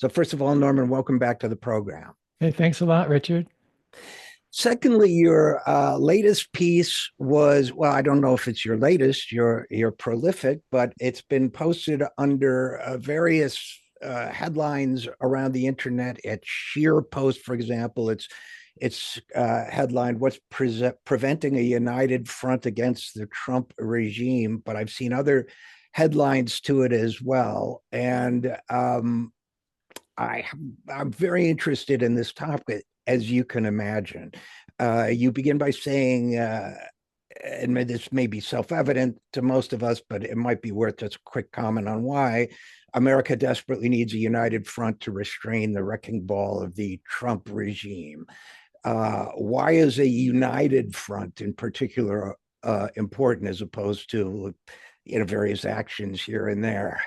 So first of all, Norman, welcome back to the program. Hey, thanks a lot, Richard. Secondly, your latest piece was, well, I don't know if it's your latest, you're prolific, but it's been posted under various headlines around the internet. At Sheer Post, for example, it's headlined "What's preventing a united front against the Trump regime?" But I've seen other headlines to it as well, and I I'm very interested in this topic, as you can imagine. You begin by saying, and this may be self-evident to most of us, but it might be worth just a quick comment on why America desperately needs a united front to restrain the wrecking ball of the Trump regime. Why is a united front in particular important as opposed to various actions here and there?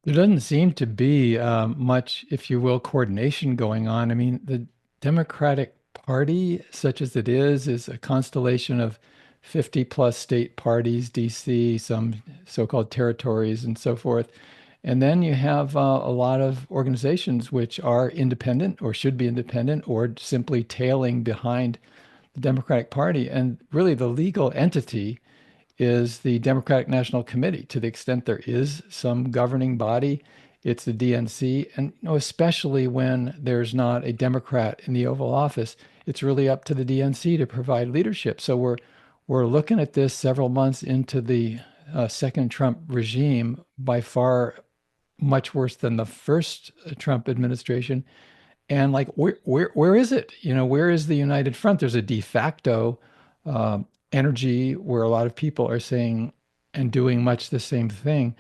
There doesn't seem to be much, if you will, coordination going on. I mean, the Democratic Party, such as it is a constellation of 50 plus state parties, DC, some so-called territories, and so forth. And then you have a lot of organizations which are independent or should be independent or simply tailing behind the Democratic Party. And really, the legal entity is the Democratic National Committee. To the extent there is some governing body, it's the DNC. And especially when there's not a Democrat in the Oval Office, it's really up to the DNC to provide leadership. So we're looking at this several months into the second Trump regime, by far much worse than the first Trump administration. And like, where is it? Where is the United Front? There's a de facto uh, energy where a lot of people are saying and doing much the same thing,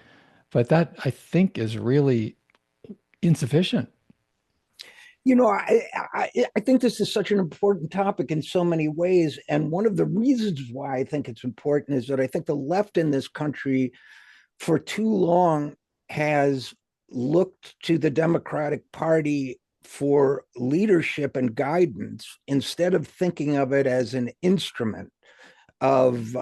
but that I think is really insufficient. I think this is such an important topic in so many ways. And one of the reasons why I think it's important is that I think the left in this country for too long has looked to the Democratic Party for leadership and guidance instead of thinking of it as an instrument of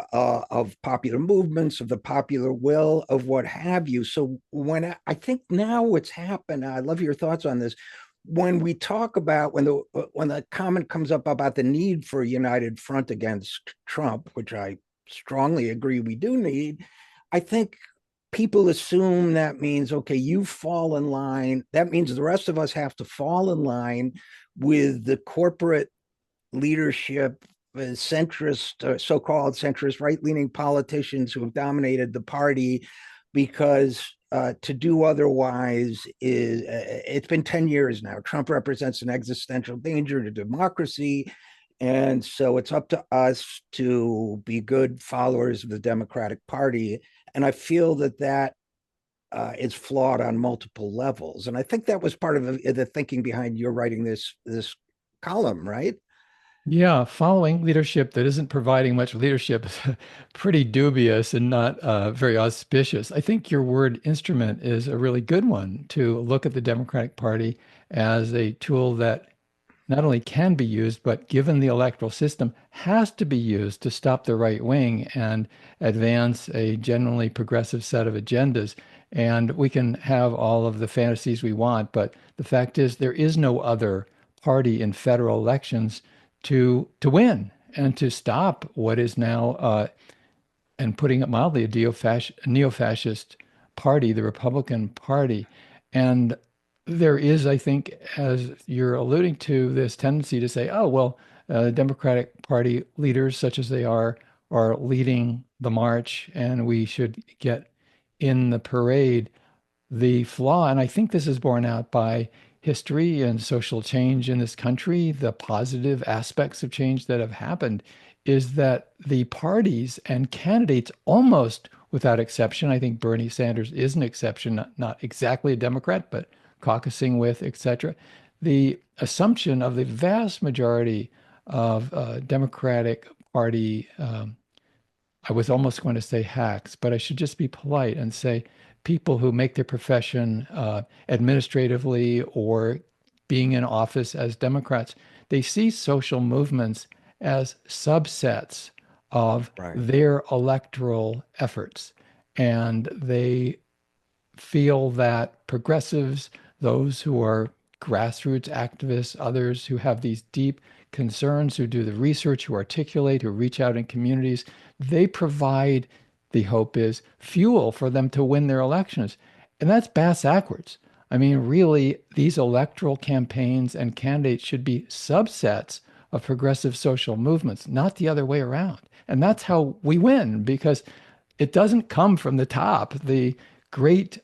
popular movements, of the popular will, of what have you. So I think now what's happened, I love your thoughts on this. When we talk about when the comment comes up about the need for a united front against Trump, which I strongly agree we do need, I think people assume that means, okay, you fall in line. That means the rest of us have to fall in line with the corporate leadership, centrist, so-called centrist, right-leaning politicians who have dominated the party, because to do otherwise is it's been 10 years now. Trump represents an existential danger to democracy. And so it's up to us to be good followers of the Democratic Party. And I feel that is flawed on multiple levels. And I think that was part of the thinking behind your writing this column, right? Yeah, following leadership that isn't providing much leadership is pretty dubious and not very auspicious. I think your word instrument is a really good one to look at the Democratic Party as a tool that not only can be used, but given the electoral system, has to be used to stop the right wing and advance a genuinely progressive set of agendas. And we can have all of the fantasies we want, but the fact is there is no other party in federal elections to win and to stop what is now, and putting it mildly, a neo-fascist party, the Republican Party. And there is, I think, as you're alluding to, this tendency to say, oh, well, Democratic Party leaders, such as they are leading the march, and we should get in the parade. The flaw, and I think this is borne out by history and social change in this country, the positive aspects of change that have happened, is that the parties and candidates, almost without exception, I think Bernie Sanders is an exception, not exactly a Democrat, but caucusing with, etc. The assumption of the vast majority of Democratic Party, I was almost going to say hacks, but I should just be polite and say people who make their profession administratively or being in office as Democrats, they see social movements as subsets of Right. their electoral efforts. And they feel that progressives, those who are grassroots activists, others who have these deep concerns, who do the research, who articulate, who reach out in communities, they provide, the hope is, fuel for them to win their elections. And that's bass backwards. I mean, really, these electoral campaigns and candidates should be subsets of progressive social movements, not the other way around. And that's how we win because it doesn't come from the top. The great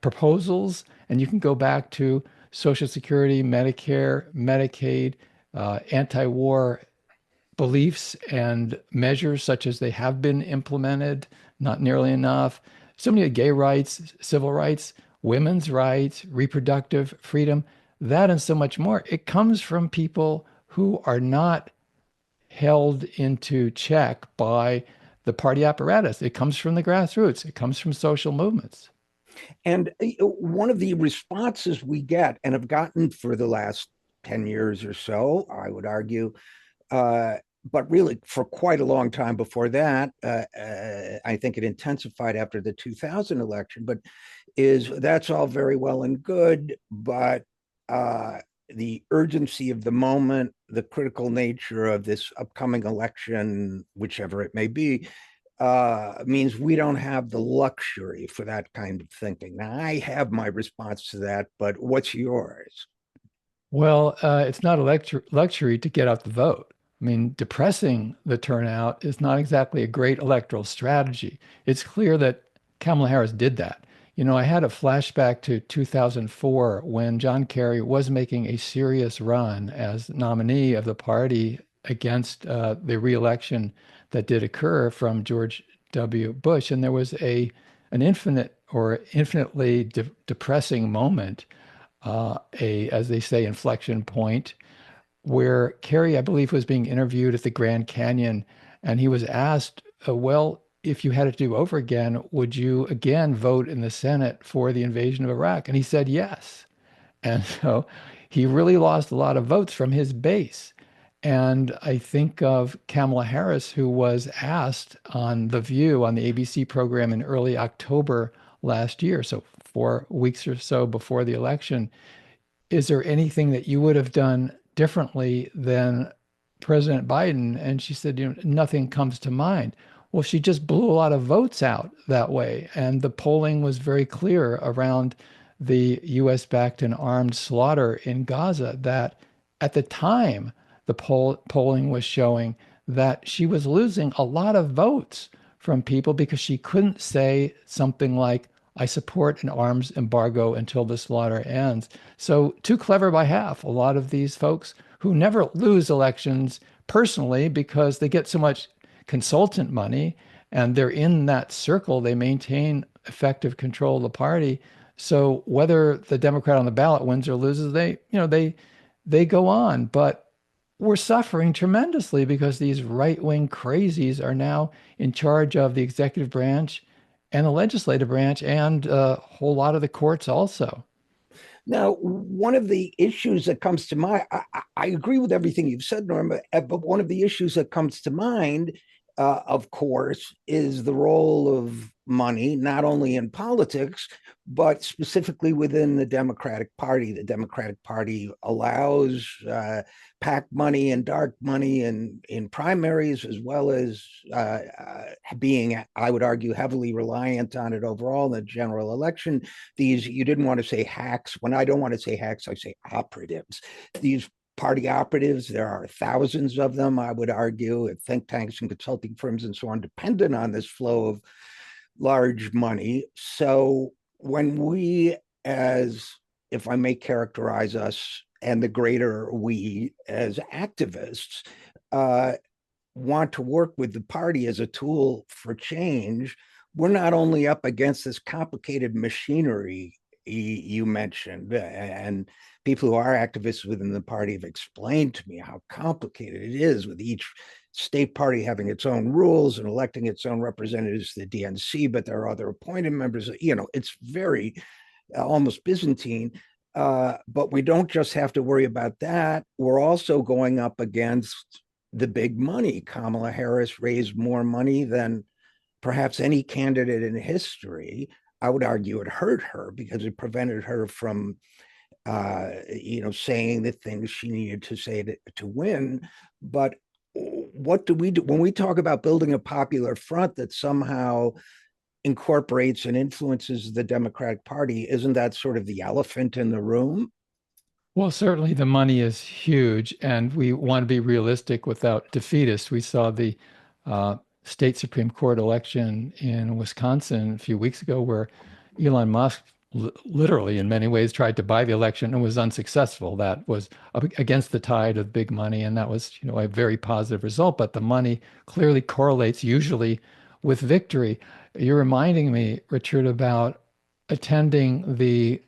proposals, and you can go back to Social Security, Medicare, Medicaid, anti-war beliefs and measures such as they have been implemented, not nearly enough. So many gay rights, civil rights, women's rights, reproductive freedom, that and so much more. It comes from people who are not held into check by the party apparatus. It comes from the grassroots. It comes from social movements. And one of the responses we get and have gotten for the last 10 years or so, I would argue, uh, but really for quite a long time before that, I think it intensified after the 2000 election, but is that's all very well and good, but the urgency of the moment, the critical nature of this upcoming election, whichever it may be, means we don't have the luxury for that kind of thinking. Now, I have my response to that, but what's yours? Well, it's not a luxury to get out the vote. I mean, depressing the turnout is not exactly a great electoral strategy. It's clear that Kamala Harris did that. You know, I had a flashback to 2004 when John Kerry was making a serious run as nominee of the party against the reelection that did occur from George W. Bush. And there was an infinitely depressing moment, as they say, inflection point where Kerry, I believe, was being interviewed at the Grand Canyon, and he was asked, well, if you had it to do over again, would you again vote in the Senate for the invasion of Iraq? And he said yes. And so he really lost a lot of votes from his base. And I think of Kamala Harris, who was asked on The View on the ABC program in early October last year, so 4 weeks or so before the election, is there anything that you would have done differently than President Biden? And she said, you know, nothing comes to mind. Well, she just blew a lot of votes out that way. And the polling was very clear around the US backed and armed slaughter in Gaza that at the time, the polling was showing that she was losing a lot of votes from people because she couldn't say something like, I support an arms embargo until the slaughter ends. So, too clever by half. A lot of these folks who never lose elections personally because they get so much consultant money and they're in that circle, they maintain effective control of the party. So, whether the Democrat on the ballot wins or loses, they go on. But we're suffering tremendously because these right-wing crazies are now in charge of the executive branch and the legislative branch and a whole lot of the courts also. Now, one of the issues that comes to mind, I agree with everything you've said, Norma, but one of the issues that comes to mind, of course, is the role of money, not only in politics, but specifically within the Democratic Party. The Democratic Party allows PAC money and dark money in primaries, as well as being, I would argue, heavily reliant on it overall in the general election. These, you didn't want to say hacks. When I don't want to say hacks, I say operatives. These party operatives, there are thousands of them, I would argue, at think tanks and consulting firms and so on, dependent on this flow of large money. So when we, as if I may characterize us and the greater we as activists, uh, want to work with the party as a tool for change, we're not only up against this complicated machinery you mentioned, and people who are activists within the party have explained to me how complicated it is, with each state party having its own rules and electing its own representatives to the DNC, but there are other appointed members. You know, it's very almost Byzantine. But we don't just have to worry about that. We're also going up against the big money. Kamala Harris raised more money than perhaps any candidate in history. I would argue it hurt her because it prevented her from saying the things she needed to say to win. But what do we do when we talk about building a popular front that somehow incorporates and influences the Democratic Party? Isn't that sort of the elephant in the room? Well, certainly the money is huge, and we want to be realistic without defeatist. We saw the uh, state Supreme Court election in Wisconsin a few weeks ago, where Elon Musk literally, in many ways, tried to buy the election and was unsuccessful. That was against the tide of big money, and that was, a very positive result. But the money clearly correlates usually with victory. You're reminding me, Richard, about attending the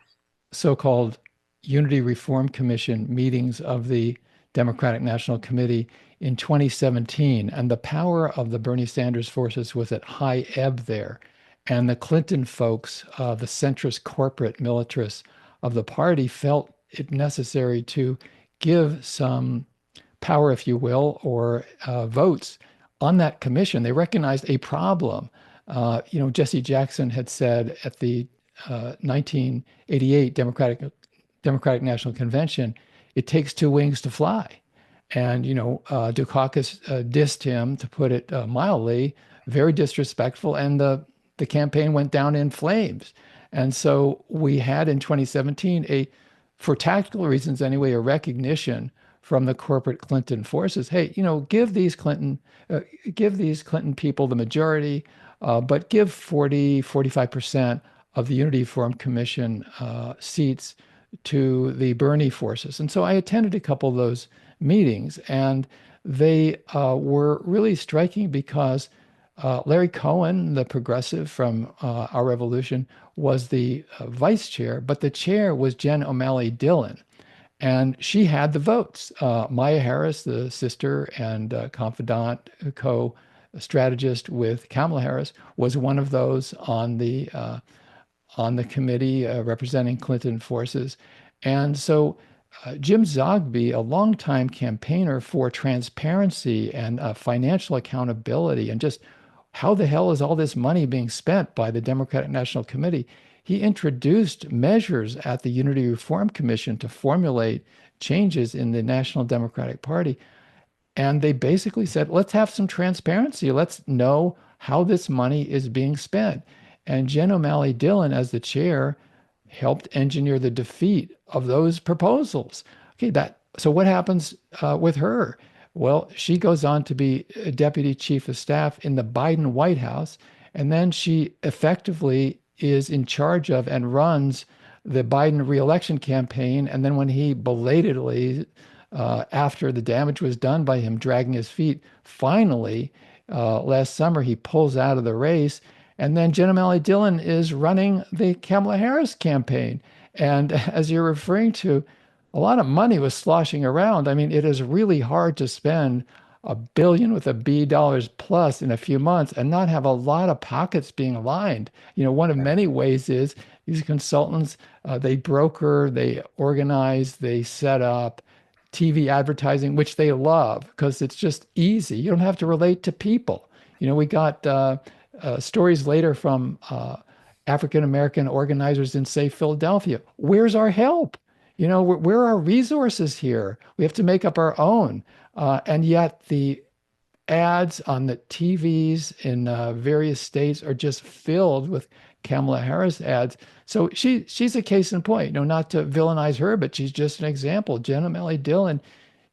so-called Unity Reform Commission meetings of the Democratic National Committee in 2017. And the power of the Bernie Sanders forces was at high ebb there. And the Clinton folks, the centrist corporate militarists of the party, felt it necessary to give some power, if you will, or votes on that commission. They recognized a problem. Jesse Jackson had said at the 1988 Democratic National Convention, it takes two wings to fly. And, Dukakis dissed him, to put it mildly, very disrespectful, and the campaign went down in flames. And so we had in 2017 for tactical reasons anyway, a recognition from the corporate Clinton forces. Hey, give these Clinton people the majority, but give 45% of the Unity Forum Commission seats to the Bernie forces. And so I attended a couple of those meetings, and they were really striking because Larry Cohen, the progressive from Our Revolution, was the vice chair, but the chair was Jen O'Malley Dillon. And she had the votes. Maya Harris, the sister and confidant, co-strategist with Kamala Harris, was one of those on the committee representing Clinton forces. And so Jim Zogby, a longtime campaigner for transparency and financial accountability, and just how the hell is all this money being spent by the Democratic National Committee? He introduced measures at the Unity Reform Commission to formulate changes in the National Democratic Party. And they basically said, let's have some transparency. Let's know how this money is being spent. And Jen O'Malley Dillon, as the chair, helped engineer the defeat of those proposals. So what happens with her? Well, she goes on to be a deputy chief of staff in the Biden White House, and then she effectively is in charge of and runs the Biden reelection campaign. And then when he belatedly, after the damage was done by him dragging his feet, finally, last summer, he pulls out of the race. And then Jen O'Malley Dillon is running the Kamala Harris campaign. And as you're referring to, a lot of money was sloshing around. I mean, it is really hard to spend $1 billion with a B dollars plus in a few months and not have a lot of pockets being aligned. One of many ways is these consultants, they broker, they organize, they set up TV advertising, which they love because it's just easy. You don't have to relate to people. We got stories later from African American organizers in, say, Philadelphia. Where's our help? Where are our resources here? We have to make up our own. And yet the ads on the TVs in various states are just filled with Kamala Harris ads. So she's a case in point. Not to villainize her, but she's just an example. Jen O'Malley Dillon,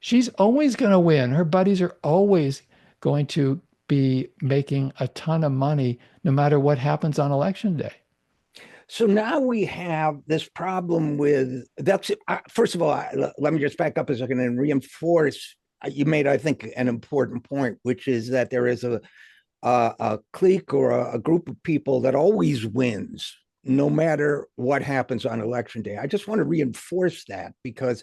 she's always going to win. Her buddies are always going to be making a ton of money, no matter what happens on election day. So now we have this problem with that's first of all, let me just back up a second and reinforce. You made, I think, an important point, which is that there is a clique or a group of people that always wins, no matter what happens on election day. I just want to reinforce that because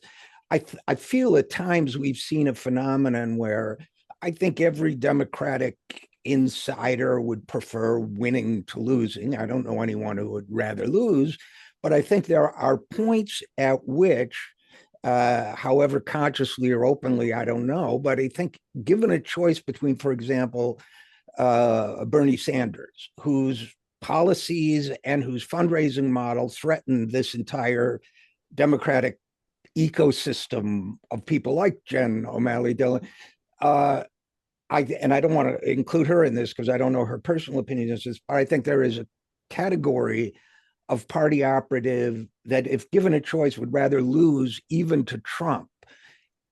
I feel at times we've seen a phenomenon where I think every Democratic insider would prefer winning to losing. I don't know anyone who would rather lose, but I think there are points at which, however consciously or openly, I don't know, but I think given a choice between, for example, Bernie Sanders, who's policies and whose fundraising model threaten this entire democratic ecosystem of people like Jen O'Malley Dillon. I don't want to include her in this because I don't know her personal opinion, but I think there is a category of party operative that, if given a choice, would rather lose even to Trump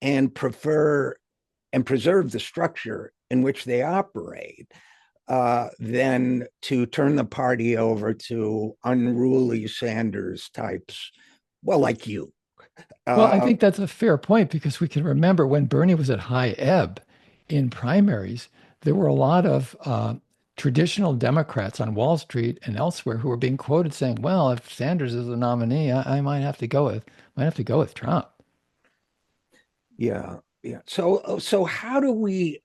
and prefer and preserve the structure in which they operate than to turn the party over to unruly Sanders types, well, like you. Well, I think that's a fair point because we can remember when Bernie was at high ebb in primaries, there were a lot of traditional Democrats on Wall Street and elsewhere who were being quoted saying, "Well, if Sanders is the nominee, I might have to go with Trump." Yeah, yeah. So how do we?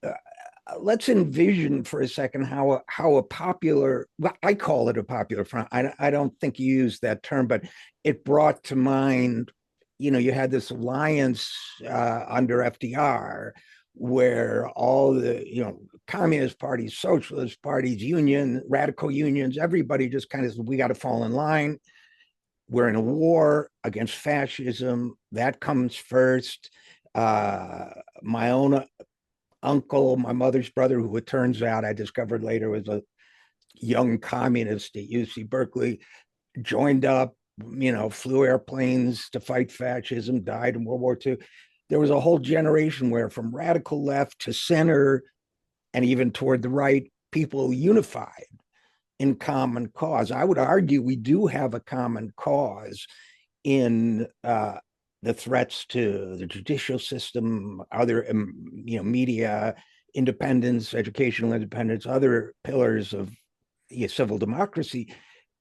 Let's envision for a second how a popular, well, I call it a popular front. I don't think you used that term, but it brought to mind, you had this alliance under FDR where all the, communist parties, socialist parties, radical unions, everybody just kind of said, we got to fall in line. We're in a war against fascism. That comes first. My own uncle, my mother's brother, who it turns out I discovered later was a young communist at UC Berkeley, joined up, flew airplanes to fight fascism, died in World War II. There was a whole generation where, from radical left to center and even toward the right, people unified in common cause. I would argue we do have a common cause in the threats to the judicial system, other, media independence, educational independence, other pillars of civil democracy.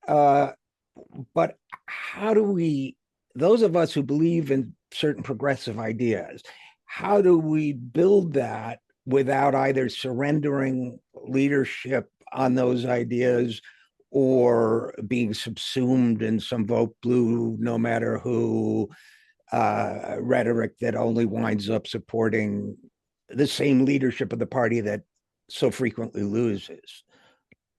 But how do we, those of us who believe in certain progressive ideas, how do we build that without either surrendering leadership on those ideas or being subsumed in some vote blue, no matter who rhetoric that only winds up supporting the same leadership of the party that so frequently loses?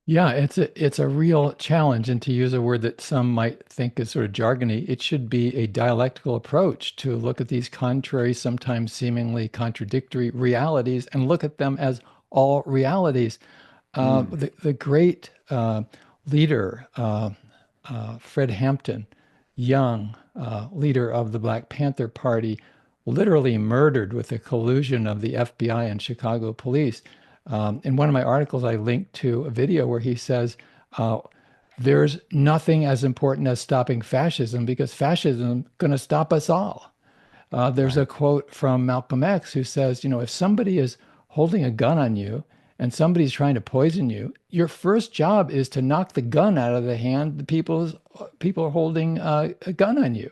Yeah, it's a real challenge. And to use a word that some might think is sort of jargony, it should be a dialectical approach to look at these contrary, sometimes seemingly contradictory realities and look at them as all realities. The great leader, Fred Hampton, young leader of the Black Panther Party, literally murdered with the collusion of the FBI and Chicago police. In one of my articles, I linked to a video where he says, there's nothing as important as stopping fascism because fascism is going to stop us all. There's a quote from Malcolm X who says, if somebody is holding a gun on you and somebody's trying to poison you, your first job is to knock the gun out of the hand the people are holding a gun on you.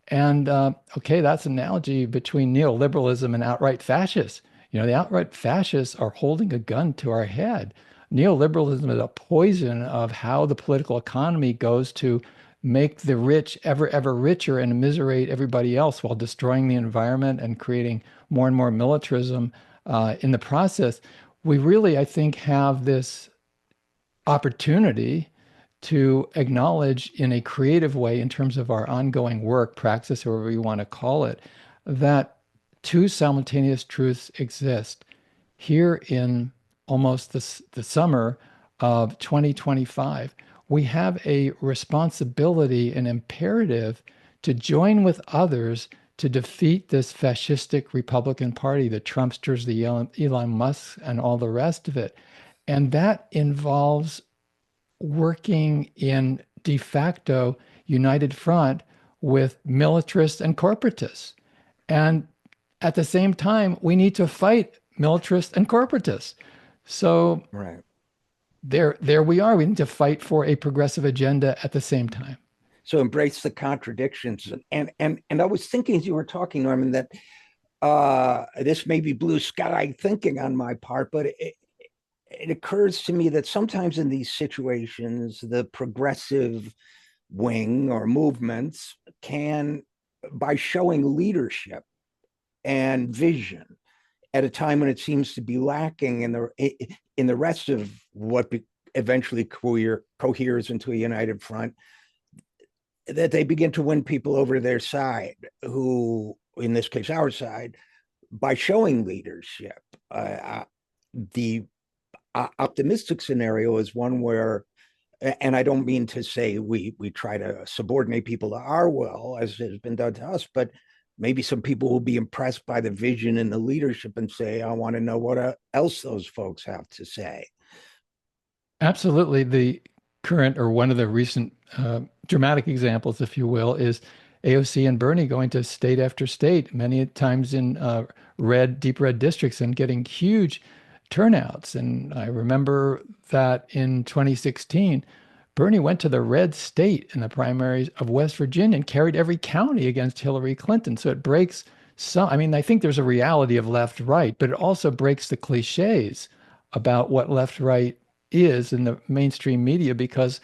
And okay, that's an analogy between neoliberalism and outright fascists. The outright fascists are holding a gun to our head. Neoliberalism is a poison of how the political economy goes to make the rich ever, ever richer and immiserate everybody else while destroying the environment and creating more and more militarism in the process. We really, I think, have this opportunity to acknowledge in a creative way, in terms of our ongoing work, praxis, or whatever you want to call it, that two simultaneous truths exist. Here in almost the summer of 2025, we have a responsibility, an imperative to join with others to defeat this fascistic Republican Party, the Trumpsters, the Elon Musk, and all the rest of it. And that involves working in de facto united front with militarists and corporatists. And at the same time, we need to fight militarists and corporatists. So Right. there we are. We need to fight for a progressive agenda at the same time. So embrace the contradictions. And I was thinking as you were talking, Norman, that this may be blue sky thinking on my part, but it occurs to me that sometimes in these situations, the progressive wing or movements can, by showing leadership and vision at a time when it seems to be lacking in the rest of what eventually coheres into a united front, that they begin to win people over to their side, who, in this case, our side, by showing leadership. The optimistic scenario is one where, and I don't mean to say we try to subordinate people to our will, as has been done to us, but maybe some people will be impressed by the vision and the leadership and say, I want to know what else those folks have to say. Absolutely. The current or one of the recent dramatic examples, if you will, is AOC and Bernie going to state after state, many times in deep red districts, and getting huge turnouts. And I remember that in 2016, Bernie went to the red state in the primaries of West Virginia and carried every county against Hillary Clinton. So it breaks some, I mean, I think there's a reality of left right, but it also breaks the cliches about what left right is in the mainstream media, because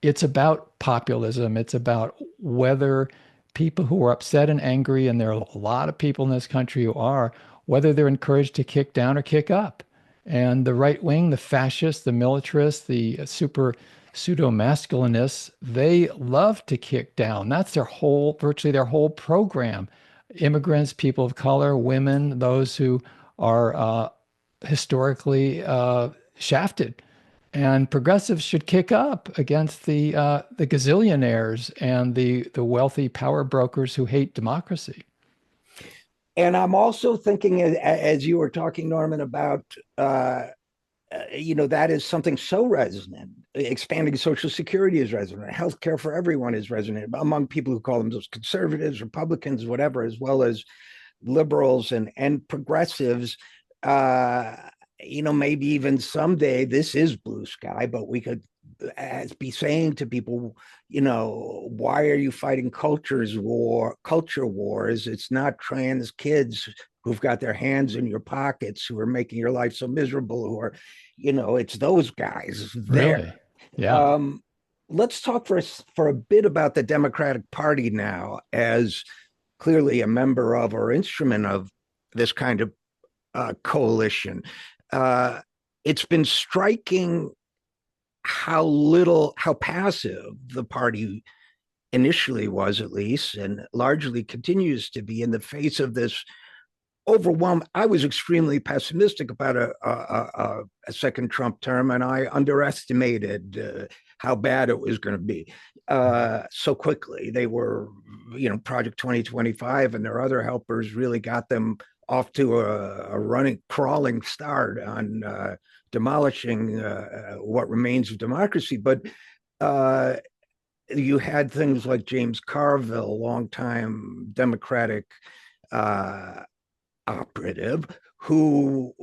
it's about populism. It's about whether people who are upset and angry, and there are a lot of people in this country who are, whether they're encouraged to kick down or kick up. And the right wing, the fascists, the militarists, the super pseudo masculinists, they love to kick down. That's their whole, virtually their whole program. Immigrants, people of color, women, those who are historically shafted. And progressives should kick up against the gazillionaires and the wealthy power brokers who hate democracy. And I'm also thinking, as you were talking, Norman, about that is something so resonant. Expanding Social Security is resonant. Healthcare for everyone is resonant among people who call themselves conservatives, Republicans, whatever, as well as liberals and progressives. Maybe even someday this is blue sky, but we could be saying to people, why are you fighting culture wars? It's not trans kids who've got their hands in your pockets who are making your life so miserable, who are, it's those guys there. Really? Yeah. Let's talk for a bit about the Democratic Party now, as clearly a member of or instrument of this kind of coalition. It's been striking how passive the party initially was, at least, and largely continues to be in the face of this overwhelm. I was extremely pessimistic about a second Trump term, and I underestimated how bad it was going to be so quickly. They were, Project 2025 and their other helpers really got them off to a crawling start on demolishing what remains of democracy. But you had things like James Carville, longtime Democratic operative, who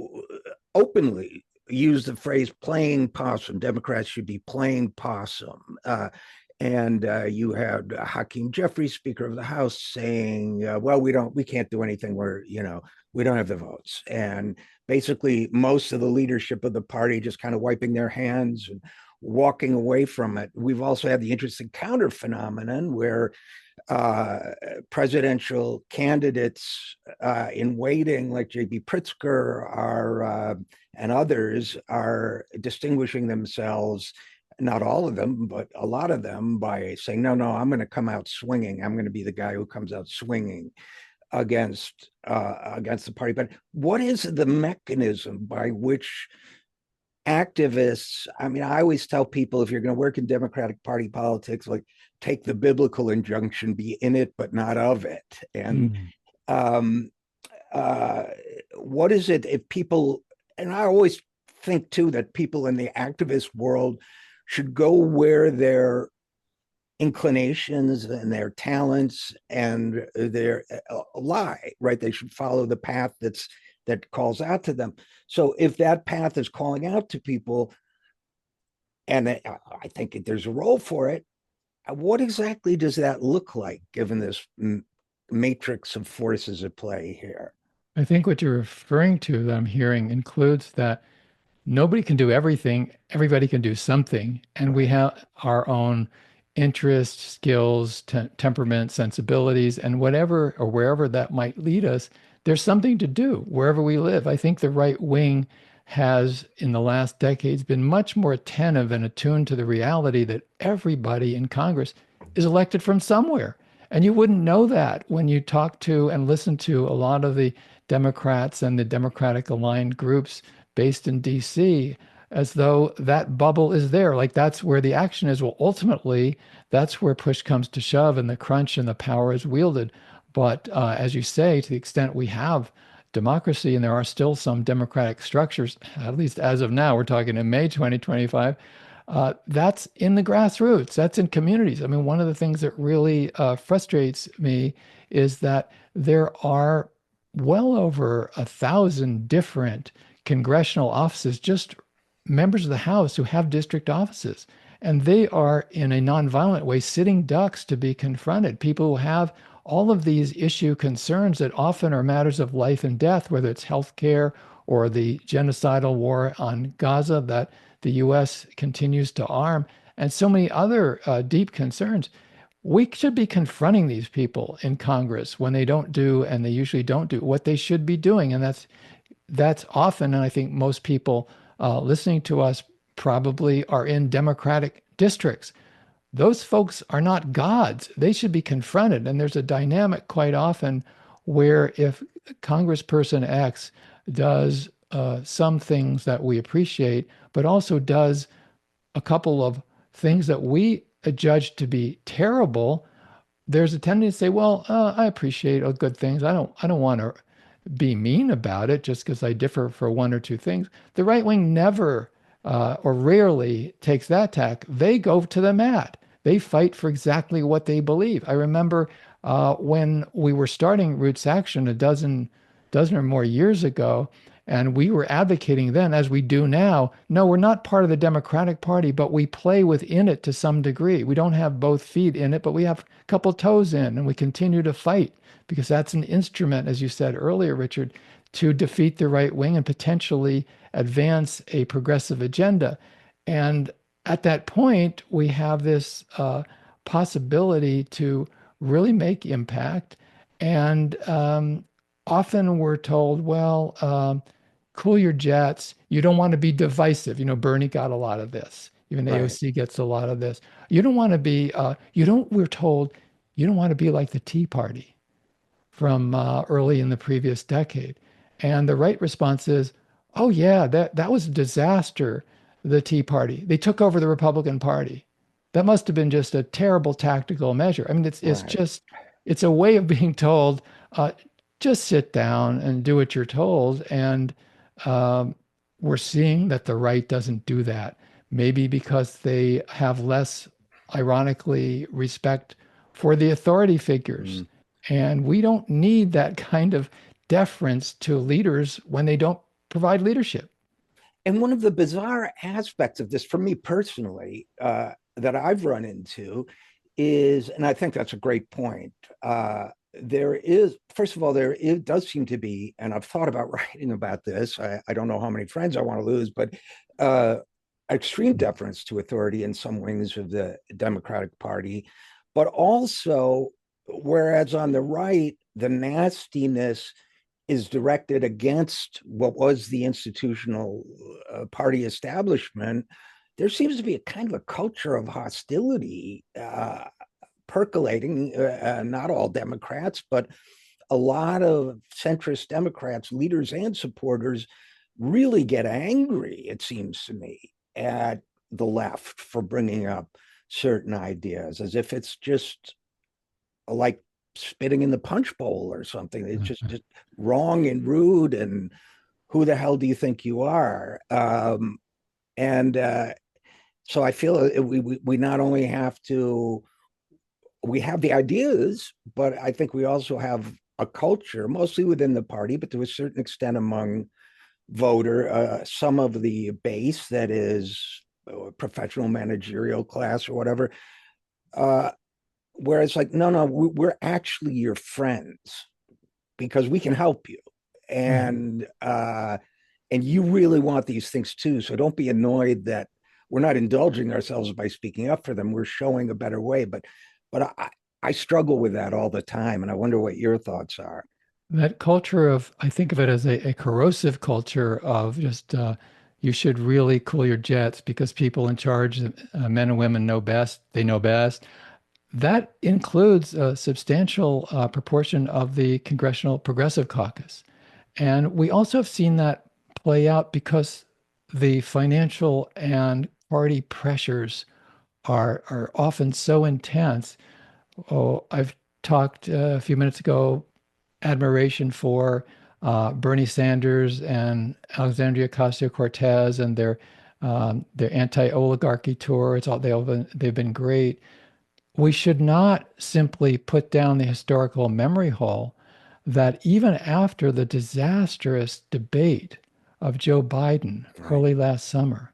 openly used the phrase "playing possum." Democrats should be playing possum. And you had Hakeem Jeffries, Speaker of the House, saying, "Well, we can't do anything. We don't have the votes." And basically, most of the leadership of the party just kind of wiping their hands and walking away from it. We've also had the interesting counter phenomenon where presidential candidates in waiting, like J.B. Pritzker, and others, are distinguishing themselves. Not all of them, but a lot of them, by saying, no, I'm going to come out swinging. I'm going to be the guy who comes out swinging against the party. But what is the mechanism by which activists, I mean, I always tell people, if you're going to work in Democratic Party politics, like, take the biblical injunction, be in it, but not of it. And what is it if people, and I always think too that people in the activist world should go where their inclinations and their talents and their lie, right? They should follow the path that calls out to them. So if that path is calling out to people, and I think there's a role for it, what exactly does that look like, given this matrix of forces at play here? I think what you're referring to that I'm hearing includes that nobody can do everything, everybody can do something, and we have our own interests, skills, temperament, sensibilities, and whatever or wherever that might lead us, there's something to do wherever we live. I think the right wing has, in the last decades, been much more attentive and attuned to the reality that everybody in Congress is elected from somewhere. And you wouldn't know that when you talk to and listen to a lot of the Democrats and the Democratic aligned groups based in DC, as though that bubble is there. Like that's where the action is. Well, ultimately, that's where push comes to shove and the crunch and the power is wielded. But as you say, to the extent we have democracy, and there are still some democratic structures, at least as of now, we're talking in May 2025, that's in the grassroots, that's in communities. I mean, one of the things that really frustrates me is that there are well over 1,000 different congressional offices, just members of the House who have district offices. And they are, in a nonviolent way, sitting ducks to be confronted. People who have all of these issue concerns that often are matters of life and death, whether it's healthcare or the genocidal war on Gaza that the U.S. continues to arm, and so many other deep concerns. We should be confronting these people in Congress when they don't do, and they usually don't do, what they should be doing. And that's often, and I think most people listening to us probably are in Democratic districts. Those folks are not gods. They should be confronted. And there's a dynamic quite often where if Congressperson X does some things that we appreciate, but also does a couple of things that we judge to be terrible, there's a tendency to say, well, I appreciate good things. I don't want to be mean about it just because I differ for one or two things. The right wing never or rarely takes that tack. They go to the mat. They fight for exactly what they believe. I remember when we were starting Roots Action a dozen or more years ago, and we were advocating then, as we do now, no, we're not part of the Democratic Party, but we play within it to some degree. We don't have both feet in it, but we have a couple toes in, and we continue to fight because that's an instrument, as you said earlier, Richard, to defeat the right wing and potentially advance a progressive agenda. And at that point, we have this possibility to really make impact. And often we're told, well, cool your jets. You don't want to be divisive. You know, Bernie got a lot of this. Even Right. AOC gets a lot of this. You don't want to be, we're told, you don't want to be like the Tea Party from early in the previous decade. And the right response is, oh yeah, that was a disaster, the Tea Party. They took over the Republican Party. That must have been just a terrible tactical measure. I mean, it's Right. just it's a way of being told, uh, just sit down and do what you're told. And um, we're seeing that the right doesn't do that. Maybe because they have less, ironically, respect for the authority figures. Mm. And we don't need that kind of deference to leaders when they don't provide leadership. And one of the bizarre aspects of this, for me personally, that I've run into is, and I think that's a great point. There is, first of all, it does seem to be, and I've thought about writing about this. I don't know how many friends I want to lose, but extreme deference to authority in some wings of the Democratic Party, but also, whereas on the right, the nastiness is directed against what was the institutional party establishment, there seems to be a kind of a culture of hostility percolating, not all Democrats, but a lot of centrist Democrats, leaders and supporters, really get angry, it seems to me, at the left for bringing up certain ideas as if it's just like spitting in the punch bowl or something. It's just wrong and rude. And who the hell do you think you are? And so I feel we not only have to, we have the ideas, but I think we also have a culture, mostly within the party, but to a certain extent among some of the base that is professional managerial class or whatever, where it's like, no, we're actually your friends because we can help you. Mhm. And you really want these things too. So don't be annoyed that we're not indulging ourselves by speaking up for them. We're showing a better way. But I struggle with that all the time. And I wonder what your thoughts are. That culture of, I think of it as a corrosive culture of just, you should really cool your jets because people in charge, men and women know best, they know best. That includes a substantial proportion of the Congressional Progressive Caucus. And we also have seen that play out because the financial and party pressures are often so intense. Oh, I've talked a few minutes ago, admiration for Bernie Sanders and Alexandria Ocasio-Cortez and their anti-oligarchy tour. They've been great. We should not simply put down the historical memory hole that even after the disastrous debate of Joe Biden Right. early last summer,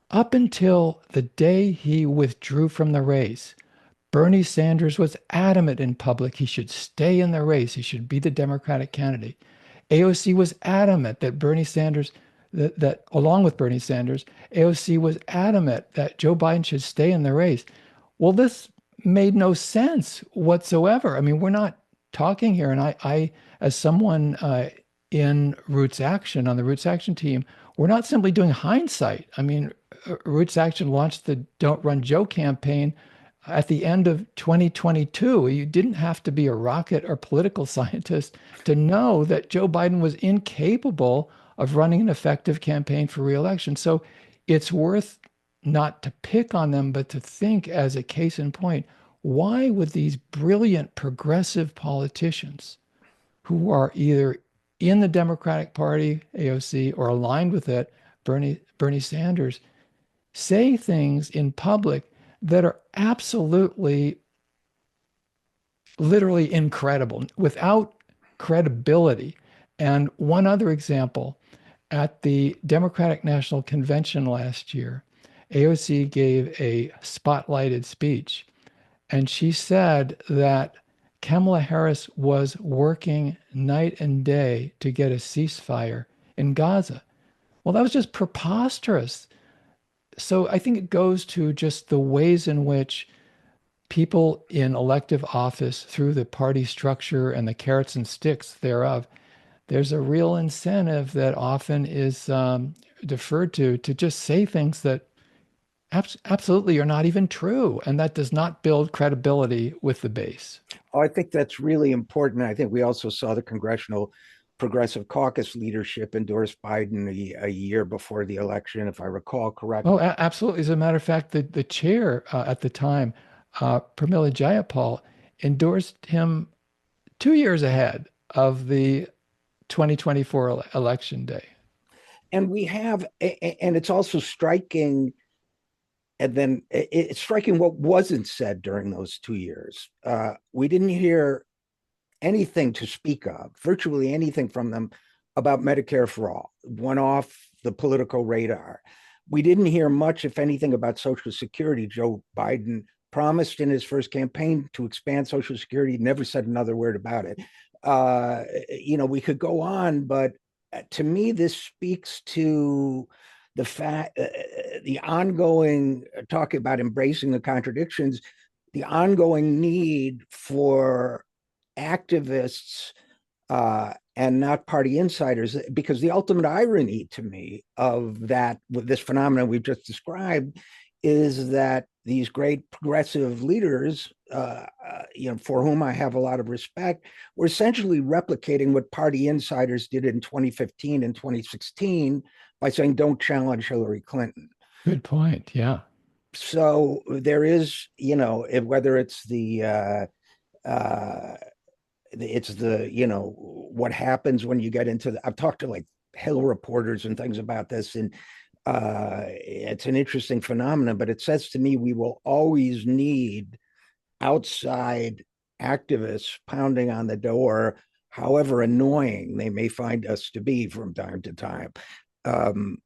up until the day he withdrew from the race, Bernie Sanders was adamant in public he should stay in the race, he should be the Democratic candidate. AOC was adamant that that along with Bernie Sanders, AOC was adamant that Joe Biden should stay in the race. Well, this made no sense whatsoever. I mean, we're not talking here, and as someone in Roots Action on the Roots Action team, we're not simply doing hindsight. I mean, Roots Action launched the Don't Run Joe campaign at the end of 2022. You didn't have to be a rocket or political scientist to know that Joe Biden was incapable of running an effective campaign for reelection. So it's worth not to pick on them, but to think as a case in point, why would these brilliant progressive politicians who are either in the Democratic Party, AOC, or aligned with it, Bernie Sanders, say things in public that are absolutely, literally incredible, without credibility? And one other example, at the Democratic National Convention last year, AOC gave a spotlighted speech, and she said that Kamala Harris was working night and day to get a ceasefire in Gaza. Well, that was just preposterous. So I think it goes to just the ways in which people in elective office, through the party structure and the carrots and sticks thereof, there's a real incentive that often is deferred to just say things that absolutely are not even true. And that does not build credibility with the base. Oh, I think that's really important. I think we also saw the Congressional Progressive Caucus leadership endorse Biden a year before the election, if I recall Oh, correctly. absolutely. As a matter of fact, the chair at the time, Pramila Jayapal, endorsed him 2 years ahead of the 2024 election day. And we have, and it's also striking, and then it's striking what wasn't said during those 2 years. We didn't hear anything to speak of, virtually anything from them about Medicare for all, went off the political radar. We didn't hear much, if anything, about Social Security. Joe Biden promised in his first campaign to expand Social Security, never said another word about it. We could go on, but to me, this speaks to the fact, the ongoing talk about embracing the contradictions, the ongoing need for activists and not party insiders, because the ultimate irony to me of that, with this phenomenon we've just described, is that these great progressive leaders, for whom I have a lot of respect, were essentially replicating what party insiders did in 2015 and 2016 by saying, don't challenge Hillary Clinton. Good point. Yeah. So there is, whether it's the what happens when you get into I've talked to like Hill reporters and things about this, and it's an interesting phenomenon, but it says to me we will always need outside activists pounding on the door, however annoying they may find us to be from time to time. um,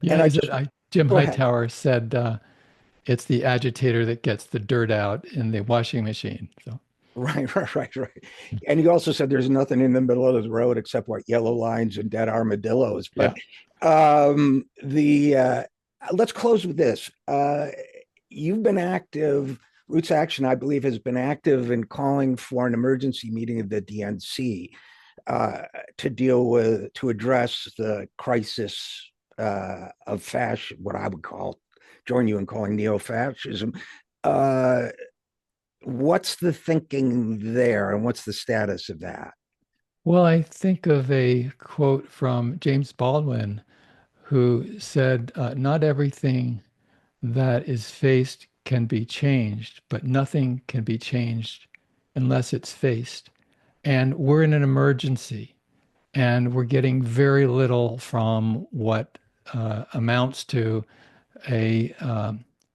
Yeah. and I Is it just Jim Go ahead. Hightower said it's the agitator that gets the dirt out in the washing machine. So, Right, right, right, right. And you also said there's nothing in the middle of the road except what yellow lines and dead armadillos. But yeah. the let's close with this. You've been active. Roots Action, I believe, has been active in calling for an emergency meeting of the DNC. to deal with, to address the crisis of fascism, what I would call, join you in calling neo-fascism. Uh, what's the thinking there, and what's the status of that? Well, I think of a quote from James Baldwin, who said, not everything that is faced can be changed, but nothing can be changed unless it's faced. And we're in an emergency, and we're getting very little from what amounts to a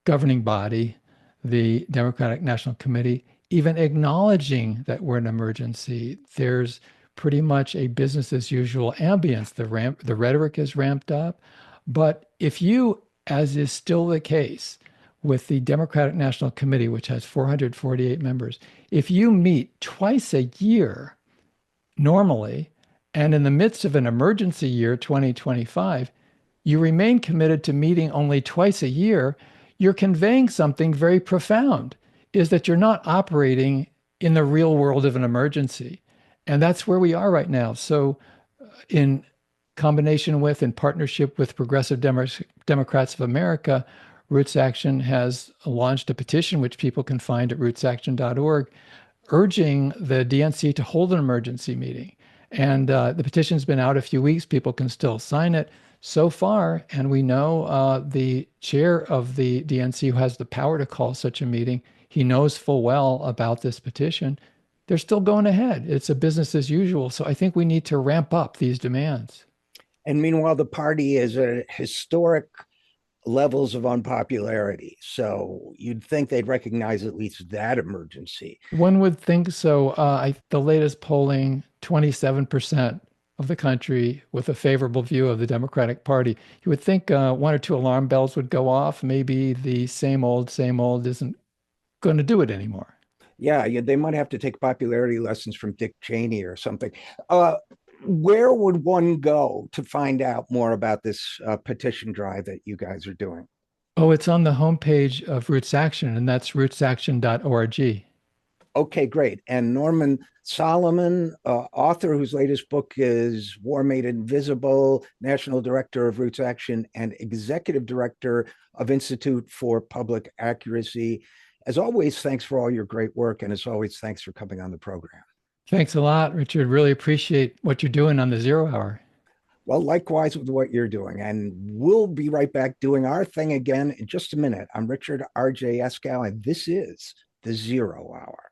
governing body, the Democratic National Committee, even acknowledging that we're in an emergency. There's pretty much a business as usual ambience. The rhetoric is ramped up. But if you, as is still the case with the Democratic National Committee, which has 448 members, if you meet twice a year normally, and in the midst of an emergency year, 2025, you remain committed to meeting only twice a year, you're conveying something very profound, is that you're not operating in the real world of an emergency. And that's where we are right now. So, in combination with, in partnership with Progressive Democrats of America, Roots Action has launched a petition, which people can find at rootsaction.org, urging the DNC to hold an emergency meeting. And the petition's been out a few weeks. People can still sign it so far. And we know the chair of the DNC, who has the power to call such a meeting, he knows full well about this petition. They're still going ahead. It's a business as usual. So I think we need to ramp up these demands. And meanwhile, the party is at historic levels of unpopularity. So you'd think they'd recognize at least that emergency. One would think so. The latest polling, 27% of the country with a favorable view of the Democratic Party. You would think one or two alarm bells would go off. Maybe the same old isn't going to do it anymore. Yeah, they might have to take popularity lessons from Dick Cheney or something. Uh, where would one go to find out more about this petition drive that you guys are doing? Oh, it's on the homepage of Roots Action, and that's rootsaction.org. Okay, great. And Norman Solomon, author whose latest book is War Made Invisible, National Director of Roots Action, and Executive Director of Institute for Public Accuracy. As always, thanks for all your great work. And as always, thanks for coming on the program. Thanks a lot, Richard. Really appreciate what you're doing on the Zero Hour. Well, likewise with what you're doing. And we'll be right back doing our thing again in just a minute. I'm Richard RJ Eskow, and this is the Zero Hour.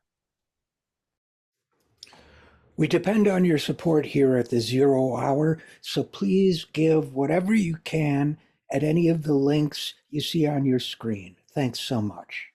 We depend on your support here at the Zero Hour, so please give whatever you can at any of the links you see on your screen. Thanks so much.